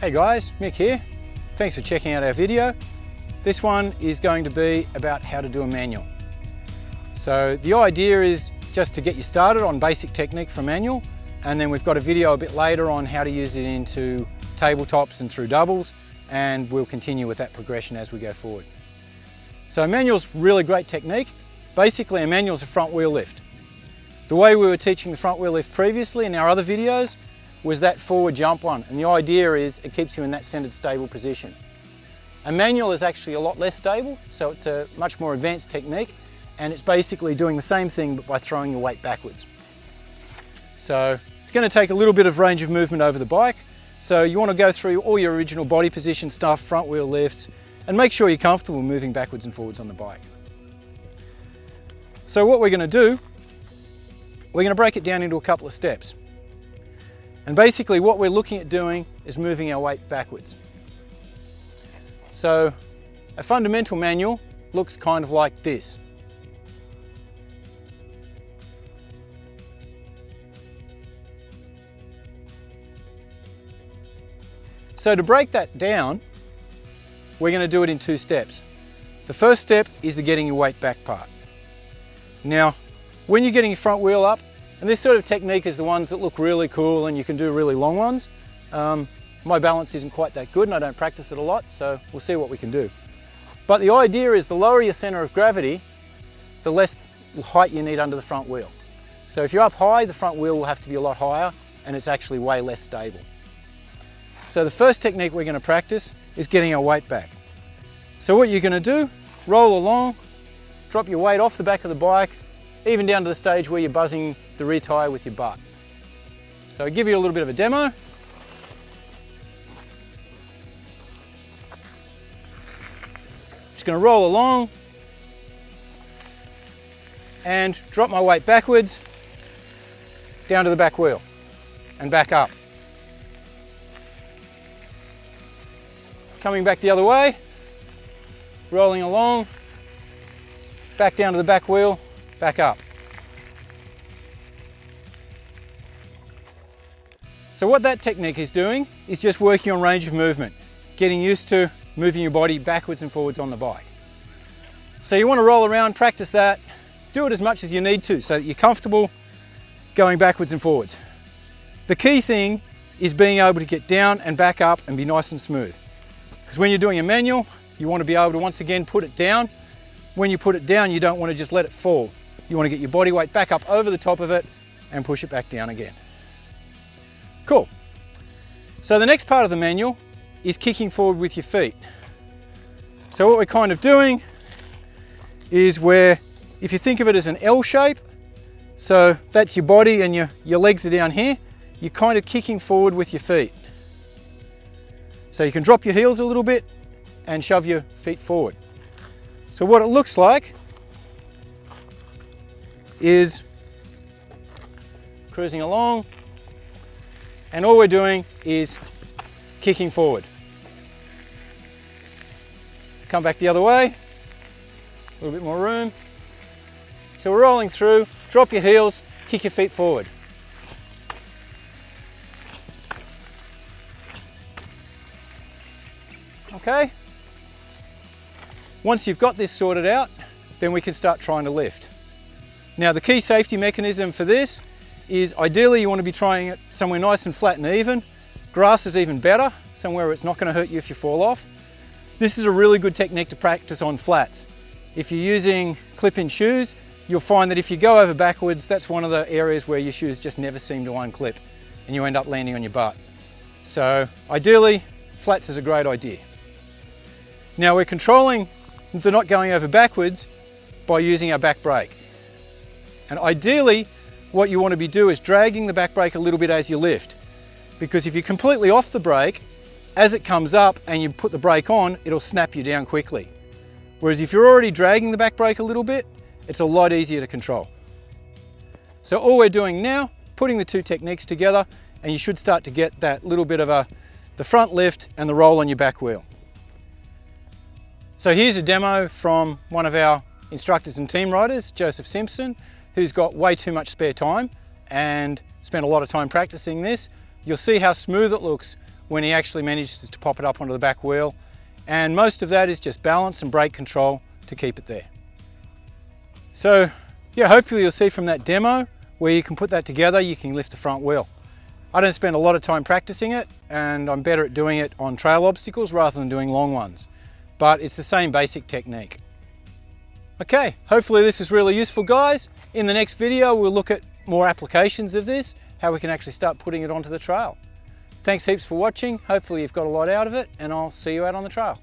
Hey guys, Mick here. Thanks for checking out our video. This one is going to be about how to do a manual. So the idea is just to get you started on basic technique for manual, and then we've got a video a bit later on how to use it into tabletops and through doubles, and we'll continue with that progression as we go forward. So a manual's really great technique. Basically a manual's a front wheel lift. The way we were teaching the front wheel lift previously in our other videos was that forward jump one, and the idea is it keeps you in that centered stable position. A manual is actually a lot less stable, so it's a much more advanced technique, and it's basically doing the same thing but by throwing your weight backwards. So it's going to take a little bit of range of movement over the bike, so you want to go through all your original body position stuff, front wheel lifts, and make sure you're comfortable moving backwards and forwards on the bike. So what we're going to do, we're going to break it down into a couple of steps. And basically what we're looking at doing is moving our weight backwards. So a fundamental manual looks kind of like this. So to break that down, we're going to do it in two steps. The first step is the getting your weight back part. Now, when you're getting your front wheel up, and this sort of technique is the ones that look really cool and you can do really long ones. My balance isn't quite that good and I don't practice it a lot, so we'll see what we can do. But the idea is the lower your center of gravity, the less height you need under the front wheel. So if you're up high, the front wheel will have to be a lot higher and it's actually way less stable. So the first technique we're going to practice is getting our weight back. So what you're going to do, roll along, drop your weight off the back of the bike, even down to the stage where you're buzzing the rear tyre with your butt. So I'll give you a little bit of a demo. Just going to roll along and drop my weight backwards down to the back wheel and back up. Coming back the other way, rolling along, back down to the back wheel, back up. So what that technique is doing is just working on range of movement, getting used to moving your body backwards and forwards on the bike. So you want to roll around, practice that, do it as much as you need to so that you're comfortable going backwards and forwards. The key thing is being able to get down and back up and be nice and smooth. Because when you're doing a manual, you want to be able to once again put it down. When you put it down, you don't want to just let it fall. You want to get your body weight back up over the top of it and push it back down again. Cool. So the next part of the manual is kicking forward with your feet. So what we're kind of doing is where, if you think of it as an L shape, so that's your body and your legs are down here, you're kind of kicking forward with your feet. So you can drop your heels a little bit and shove your feet forward. So what it looks like is cruising along, and all we're doing is kicking forward. Come back the other way, a little bit more room. So we're rolling through, drop your heels, kick your feet forward. Okay. Once you've got this sorted out, then we can start trying to lift. Now the key safety mechanism for this is ideally you want to be trying it somewhere nice and flat and even. Grass is even better, somewhere where it's not going to hurt you if you fall off. This is a really good technique to practice on flats. If you're using clip-in shoes, you'll find that if you go over backwards, that's one of the areas where your shoes just never seem to unclip and you end up landing on your butt. So ideally, flats is a great idea. Now we're controlling the not going over backwards by using our back brake. And ideally, what you want to be doing is dragging the back brake a little bit as you lift. Because if you're completely off the brake, as it comes up and you put the brake on, it'll snap you down quickly. Whereas if you're already dragging the back brake a little bit, it's a lot easier to control. So all we're doing now, putting the two techniques together, and you should start to get that little bit of the front lift and the roll on your back wheel. So here's a demo from one of our instructors and team riders, Joseph Simpson, who's got way too much spare time and spent a lot of time practicing this. You'll see how smooth it looks when he actually manages to pop it up onto the back wheel. And most of that is just balance and brake control to keep it there. So yeah, hopefully you'll see from that demo where you can put that together, you can lift the front wheel. I don't spend a lot of time practicing it, and I'm better at doing it on trail obstacles rather than doing long ones. But it's the same basic technique. Okay, hopefully this is really useful, guys. In the next video, we'll look at more applications of this, how we can actually start putting it onto the trail. Thanks heaps for watching. Hopefully you've got a lot out of it, and I'll see you out on the trail.